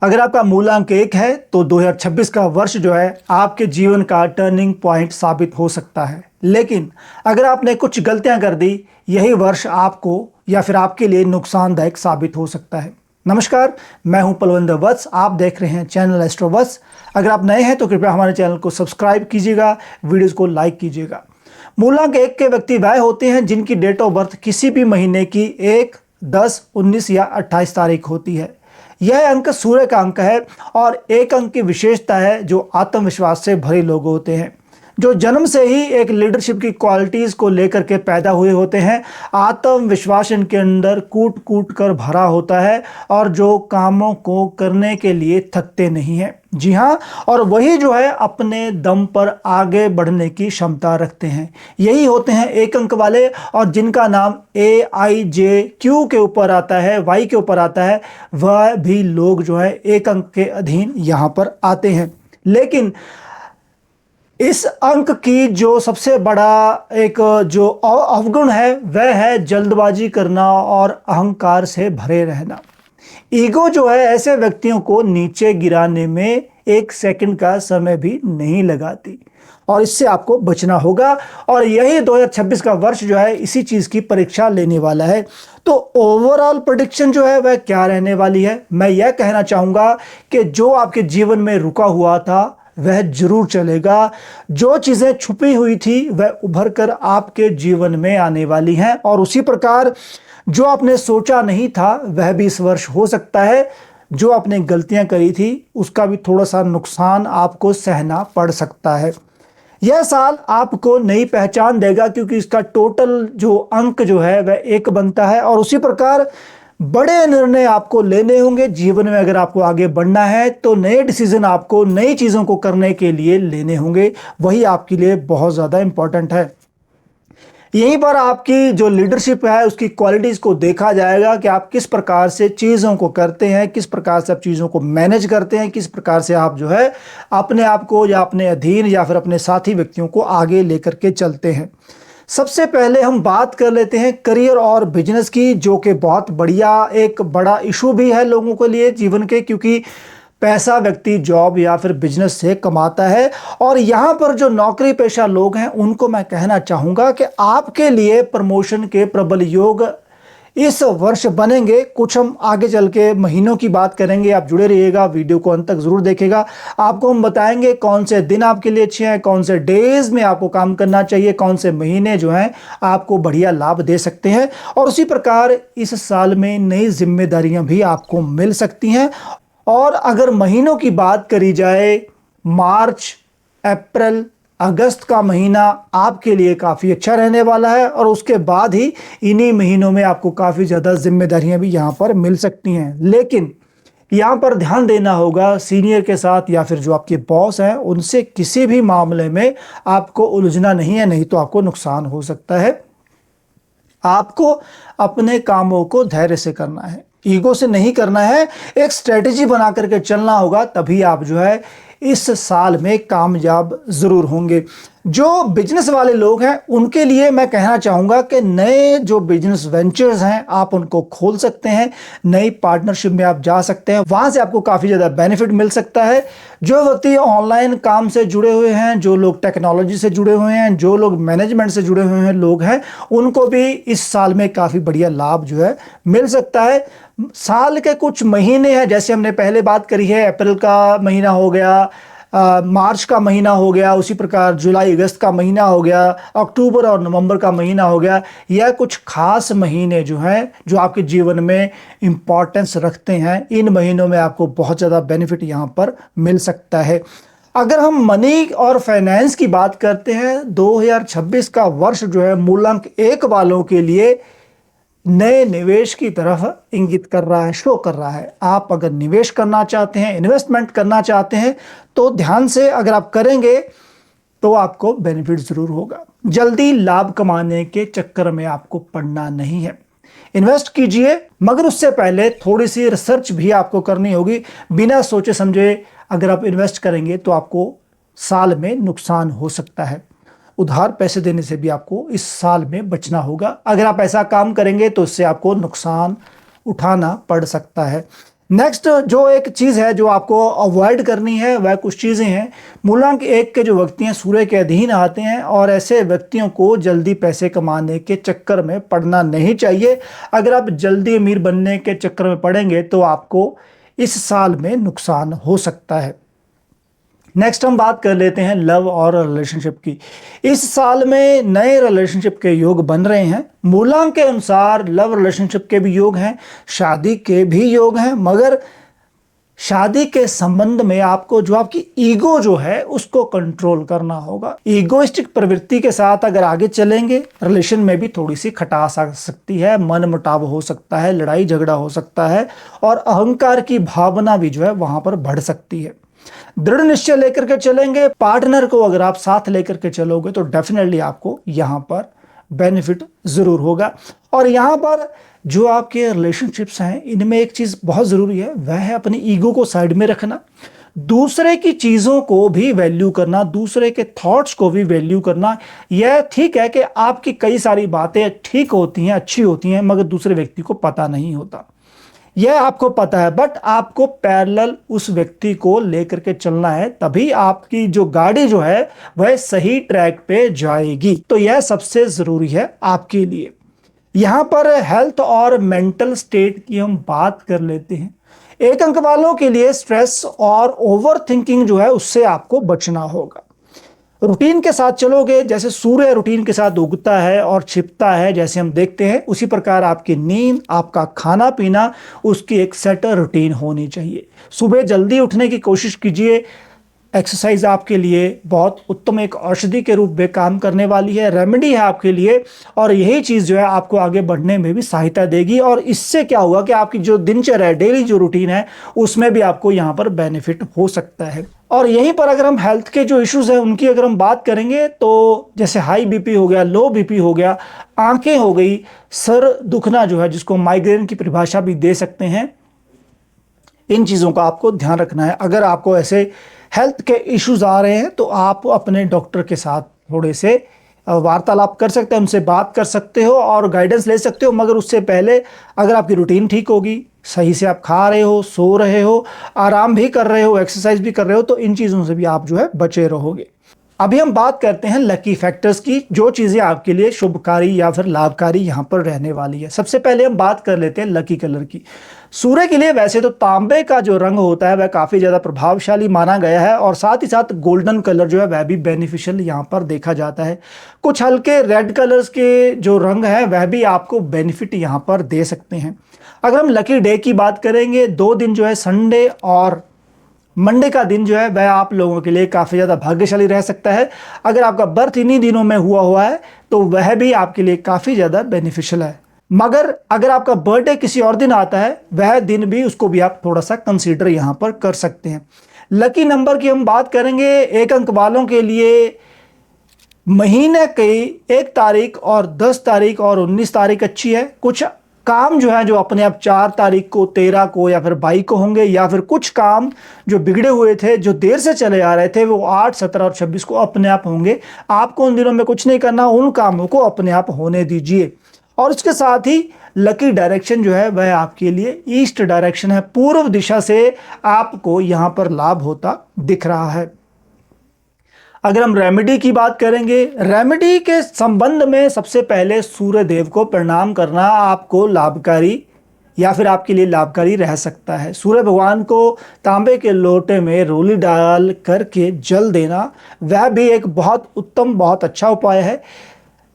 अगर आपका मूलांक 1 है तो 2026 का वर्ष जो है आपके जीवन का टर्निंग पॉइंट साबित हो सकता है। लेकिन अगर आपने कुछ गलतियां कर दी, यही वर्ष आपको या फिर आपके लिए नुकसानदायक साबित हो सकता है। नमस्कार, मैं हूं पलविंदर वत्स। आप देख रहे हैं चैनल एस्ट्रो वत्स। अगर आप नए हैं तो कृपया हमारे चैनल को सब्सक्राइब कीजिएगा, वीडियोस को लाइक कीजिएगा। मूलांक 1 के व्यक्ति वह होते हैं जिनकी डेट ऑफ बर्थ किसी भी महीने की 1, 10, 19 या 28 तारीख होती है। यह अंक सूर्य का अंक है और एक अंक की विशेषता है जो आत्मविश्वास से भरे लोग होते हैं, जो जन्म से ही एक लीडरशिप की क्वालिटीज को लेकर के पैदा हुए होते हैं। आत्मविश्वास इनके अंदर कूट कूट कर भरा होता है और जो कामों को करने के लिए थकते नहीं हैं। जी हाँ, और वही जो है अपने दम पर आगे बढ़ने की क्षमता रखते हैं। यही होते हैं एक अंक वाले, और जिनका नाम AIJQ के ऊपर आता है, Y के ऊपर आता है, वह भी लोग जो है एक अंक के अधीन यहाँ पर आते हैं। लेकिन इस अंक की जो सबसे बड़ा एक जो अवगुण है वह है जल्दबाजी करना और अहंकार से भरे रहना। ईगो जो है ऐसे व्यक्तियों को नीचे गिराने में 1 सेकंड का समय भी नहीं लगाती, और इससे आपको बचना होगा। और यही 2026 का वर्ष जो है इसी चीज की परीक्षा लेने वाला है। तो ओवरऑल प्रेडिक्शन जो है वह क्या रहने वाली है? मैं यह कहना चाहूंगा कि जो आपके जीवन में रुका हुआ था वह जरूर चलेगा। जो चीजें छुपी हुई थी वह उभर कर आपके जीवन में आने वाली हैं, और उसी प्रकार जो आपने सोचा नहीं था वह भी इस वर्ष हो सकता है। जो आपने गलतियां करी थी उसका भी थोड़ा सा नुकसान आपको सहना पड़ सकता है। यह साल आपको नई पहचान देगा, क्योंकि इसका टोटल जो अंक जो है वह 1 बनता है। और उसी प्रकार बड़े निर्णय आपको लेने होंगे जीवन में। अगर आपको आगे बढ़ना है तो नए डिसीजन आपको नई चीजों को करने के लिए लेने होंगे, वही आपके लिए बहुत ज्यादा इंपॉर्टेंट है। यहीं पर आपकी जो लीडरशिप है उसकी क्वालिटीज को देखा जाएगा कि आप किस प्रकार से चीजों को करते हैं, किस प्रकार से आप चीजों को मैनेज करते हैं, किस प्रकार से आप जो है अपने आप को या अपने अधीन या फिर अपने साथी व्यक्तियों को आगे लेकर के चलते हैं। सबसे पहले हम बात कर लेते हैं करियर और बिजनेस की, जो कि बहुत बढ़िया एक बड़ा इशू भी है लोगों के लिए जीवन के, क्योंकि पैसा व्यक्ति जॉब या फिर बिजनेस से कमाता है। और यहाँ पर जो नौकरी पेशा लोग हैं उनको मैं कहना चाहूँगा कि आपके लिए प्रमोशन के प्रबल योग इस वर्ष बनेंगे। कुछ हम आगे चल के महीनों की बात करेंगे, आप जुड़े रहिएगा, वीडियो को अंत तक जरूर देखेगा। आपको हम बताएंगे कौन से दिन आपके लिए अच्छे हैं, कौन से डेज में आपको काम करना चाहिए, कौन से महीने जो हैं आपको बढ़िया लाभ दे सकते हैं। और उसी प्रकार इस साल में नई जिम्मेदारियां भी आपको मिल सकती हैं। और अगर महीनों की बात करी जाए, मार्च, अप्रैल, अगस्त का महीना आपके लिए काफ़ी अच्छा रहने वाला है, और उसके बाद ही इन्हीं महीनों में आपको काफ़ी ज़्यादा जिम्मेदारियां भी यहाँ पर मिल सकती हैं। लेकिन यहाँ पर ध्यान देना होगा सीनियर के साथ या फिर जो आपके बॉस हैं उनसे किसी भी मामले में आपको उलझना नहीं है, नहीं तो आपको नुकसान हो सकता है। आपको अपने कामों को धैर्य से करना है, ईगो से नहीं करना है। एक स्ट्रेटेजी बना करके चलना होगा, तभी आप जो है इस साल में कामयाब जरूर होंगे। जो बिजनेस वाले लोग हैं उनके लिए मैं कहना चाहूँगा कि नए जो बिजनेस वेंचर्स हैं आप उनको खोल सकते हैं, नई पार्टनरशिप में आप जा सकते हैं, वहाँ से आपको काफ़ी ज़्यादा बेनिफिट मिल सकता है। जो व्यक्ति ऑनलाइन काम से जुड़े हुए हैं, जो लोग टेक्नोलॉजी से जुड़े हुए हैं, जो लोग मैनेजमेंट से जुड़े हुए हैं लोग हैं, उनको भी इस साल में काफ़ी बढ़िया लाभ जो है मिल सकता है। साल के कुछ महीने हैं, जैसे हमने पहले बात करी है, अप्रैल का महीना हो गया, मार्च का महीना हो गया, उसी प्रकार जुलाई अगस्त का महीना हो गया, अक्टूबर और नवंबर का महीना हो गया। यह कुछ खास महीने जो हैं जो आपके जीवन में इम्पॉर्टेंस रखते हैं। इन महीनों में आपको बहुत ज़्यादा बेनिफिट यहाँ पर मिल सकता है। अगर हम मनी और फाइनेंस की बात करते हैं, 2026 का वर्ष जो है मूलांक 1 वालों के लिए नए निवेश की तरफ इंगित कर रहा है, शो कर रहा है। आप अगर निवेश करना चाहते हैं, इन्वेस्टमेंट करना चाहते हैं, तो ध्यान से अगर आप करेंगे तो आपको बेनिफिट जरूर होगा। जल्दी लाभ कमाने के चक्कर में आपको पड़ना नहीं है। इन्वेस्ट कीजिए, मगर उससे पहले थोड़ी सी रिसर्च भी आपको करनी होगी। बिना सोचे समझे अगर आप इन्वेस्ट करेंगे तो आपको साल में नुकसान हो सकता है। उधार पैसे देने से भी आपको इस साल में बचना होगा। अगर आप ऐसा काम करेंगे तो इससे आपको नुकसान उठाना पड़ सकता है। नेक्स्ट जो एक चीज़ है जो आपको अवॉइड करनी है वह कुछ चीज़ें हैं। मूलांक 1 के जो व्यक्ति हैं सूर्य के अधीन आते हैं और ऐसे व्यक्तियों को जल्दी पैसे कमाने के चक्कर में पड़ना नहीं चाहिए। अगर आप जल्दी अमीर बनने के चक्कर में पड़ेंगे तो आपको इस साल में नुकसान हो सकता है। नेक्स्ट हम बात कर लेते हैं लव और रिलेशनशिप की। इस साल में नए रिलेशनशिप के योग बन रहे हैं। मूलांक के अनुसार लव रिलेशनशिप के भी योग हैं, शादी के भी योग हैं, मगर शादी के संबंध में आपको जो आपकी ईगो जो है उसको कंट्रोल करना होगा। ईगोइस्टिक प्रवृत्ति के साथ अगर आगे चलेंगे रिलेशन में भी थोड़ी सी खटास आ सकती है, मन मुटाव हो सकता है, लड़ाई झगड़ा हो सकता है और अहंकार की भावना भी जो है वहां पर बढ़ सकती है। दृढ़ निश्चय लेकर के चलेंगे, पार्टनर को अगर आप साथ लेकर के चलोगे तो डेफिनेटली आपको यहां पर बेनिफिट जरूर होगा। और यहां पर जो आपके रिलेशनशिप्स हैं इनमें एक चीज बहुत जरूरी है, वह है अपनी ईगो को साइड में रखना, दूसरे की चीजों को भी वैल्यू करना, दूसरे के थॉट्स को भी वैल्यू करना। यह ठीक है कि आपकी कई सारी बातें ठीक होती हैं, अच्छी होती हैं, मगर दूसरे व्यक्ति को पता नहीं होता। यह आपको पता है, बट आपको पैरेलल उस व्यक्ति को लेकर के चलना है, तभी आपकी जो गाड़ी जो है वह सही ट्रैक पे जाएगी। तो यह सबसे जरूरी है आपके लिए। यहां पर हेल्थ और मेंटल स्टेट की हम बात कर लेते हैं। एक अंक वालों के लिए स्ट्रेस और ओवर थिंकिंग जो है उससे आपको बचना होगा। रूटीन के साथ चलोगे, जैसे सूर्य रूटीन के साथ उगता है और छिपता है, जैसे हम देखते हैं, उसी प्रकार आपकी नींद, आपका खाना पीना, उसकी एक सेट रूटीन होनी चाहिए। सुबह जल्दी उठने की कोशिश कीजिए। एक्सरसाइज आपके लिए बहुत उत्तम एक औषधि के रूप में काम करने वाली है, रेमेडी है आपके लिए, और यही चीज़ जो है आपको आगे बढ़ने में भी सहायता देगी। और इससे क्या होगा कि आपकी जो दिनचर्या है, डेली जो रूटीन है, उसमें भी आपको यहाँ पर बेनिफिट हो सकता है। और यहीं पर अगर हम हेल्थ के जो इश्यूज हैं उनकी अगर हम बात करेंगे तो जैसे हाई बीपी हो गया, लो बीपी हो गया, आंखें हो गई, सर दुखना जो है जिसको माइग्रेन की परिभाषा भी दे सकते हैं, इन चीज़ों का आपको ध्यान रखना है। अगर आपको ऐसे हेल्थ के इश्यूज आ रहे हैं तो आप अपने डॉक्टर के साथ थोड़े से वार्तालाप कर सकते हैं, उनसे बात कर सकते हो और गाइडेंस ले सकते हो। मगर उससे पहले अगर आपकी रूटीन ठीक होगी, सही से आप खा रहे हो, सो रहे हो, आराम भी कर रहे हो, एक्सरसाइज भी कर रहे हो, तो इन चीज़ों से भी आप जो है बचे रहोगे। अभी हम बात करते हैं लकी फैक्टर्स की, जो चीज़ें आपके लिए शुभकारी या फिर लाभकारी यहाँ पर रहने वाली है। सबसे पहले हम बात कर लेते हैं लकी कलर की। सूर्य के लिए वैसे तो तांबे का जो रंग होता है वह काफ़ी ज़्यादा प्रभावशाली माना गया है और साथ ही साथ गोल्डन कलर जो है वह भी बेनिफिशियल यहाँ पर देखा जाता है। कुछ हल्के रेड कलर्स के जो रंग है वह भी आपको बेनिफिट यहाँ पर दे सकते हैं। अगर हम लकी डे की बात करेंगे, 2 दिन जो है संडे और मंडे का दिन जो है वह आप लोगों के लिए काफ़ी ज़्यादा भाग्यशाली रह सकता है। अगर आपका बर्थ इन्हीं दिनों में हुआ है तो वह भी आपके लिए काफ़ी ज़्यादा बेनिफिशियल है। मगर अगर आपका बर्थडे किसी और दिन आता है, वह दिन भी उसको भी आप थोड़ा सा कंसीडर यहाँ पर कर सकते हैं। लकी नंबर की हम बात करेंगे, 1 अंक वालों के लिए महीने की 1 तारीख और 10 तारीख और 19 तारीख अच्छी है। कुछ काम जो है जो अपने आप 4 तारीख को, 13 को या फिर 22 को होंगे, या फिर कुछ काम जो बिगड़े हुए थे, जो देर से चले आ रहे थे, वो 8, 17 और 26 को अपने आप होंगे। आपको उन दिनों में कुछ नहीं करना, उन कामों को अपने आप होने दीजिए। और इसके साथ ही लकी डायरेक्शन जो है वह आपके लिए ईस्ट डायरेक्शन है, पूर्व दिशा से आपको यहाँ पर लाभ होता दिख रहा है। अगर हम रेमेडी की बात करेंगे, रेमेडी के संबंध में सबसे पहले सूर्य देव को प्रणाम करना आपको लाभकारी या फिर आपके लिए लाभकारी रह सकता है। सूर्य भगवान को तांबे के लोटे में रोली डाल करके जल देना वह भी एक बहुत उत्तम, बहुत अच्छा उपाय है।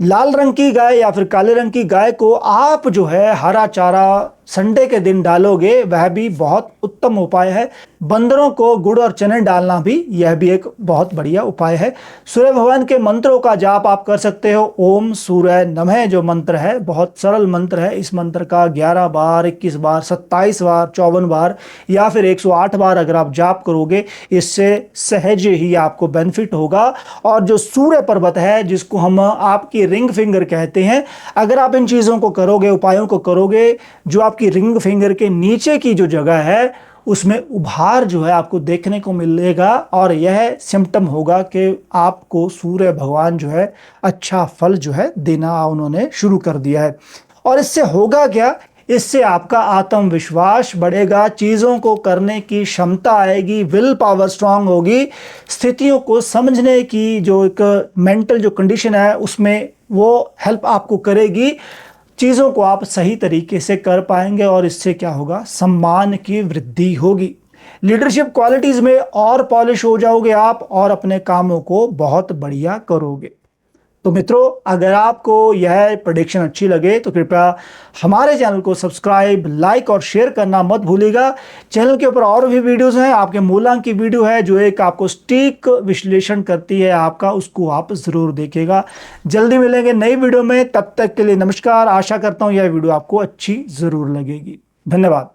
लाल रंग की गाय या फिर काले रंग की गाय को आप जो है हरा चारा संडे के दिन डालोगे, वह भी बहुत उत्तम उपाय है। बंदरों को गुड़ और चने डालना भी यह भी एक बहुत बढ़िया उपाय है। सूर्य भगवान के मंत्रों का जाप आप कर सकते हो। ओम सूर्य नमः जो मंत्र है बहुत सरल मंत्र है। इस मंत्र का 11 बार, 21 बार, 27 बार, 54 बार या फिर 108 बार अगर आप जाप करोगे, इससे सहज ही आपको बेनिफिट होगा। और जो सूर्य पर्वत है जिसको हम आपकी रिंग फिंगर कहते हैं, अगर आप इन चीज़ों को करोगे, उपायों को करोगे, जो आपकी रिंग फिंगर के नीचे की जो जगह है उसमें उभार जो है आपको देखने को मिलेगा और यह सिम्टम होगा कि आपको सूर्य भगवान जो है अच्छा फल जो है देना उन्होंने शुरू कर दिया है। और इससे होगा क्या, इससे आपका आत्मविश्वास बढ़ेगा, चीज़ों को करने की क्षमता आएगी, विल पावर स्ट्रांग होगी, स्थितियों को समझने की जो एक मेंटल जो कंडीशन है उसमें वो हेल्प आपको करेगी। चीज़ों को आप सही तरीके से कर पाएंगे और इससे क्या होगा, सम्मान की वृद्धि होगी। लीडरशिप क्वालिटीज़ में और पॉलिश हो जाओगे आप और अपने कामों को बहुत बढ़िया करोगे। तो मित्रों, अगर आपको यह प्रेडिक्शन अच्छी लगे तो कृपया हमारे चैनल को सब्सक्राइब, लाइक और शेयर करना मत भूलिएगा। चैनल के ऊपर और भी वीडियोस हैं, आपके मूल्यांक की वीडियो है जो एक आपको सटीक विश्लेषण करती है आपका, उसको आप ज़रूर देखिएगा। जल्दी मिलेंगे नई वीडियो में, तब तक के लिए नमस्कार। आशा करता हूँ यह वीडियो आपको अच्छी ज़रूर लगेगी। धन्यवाद।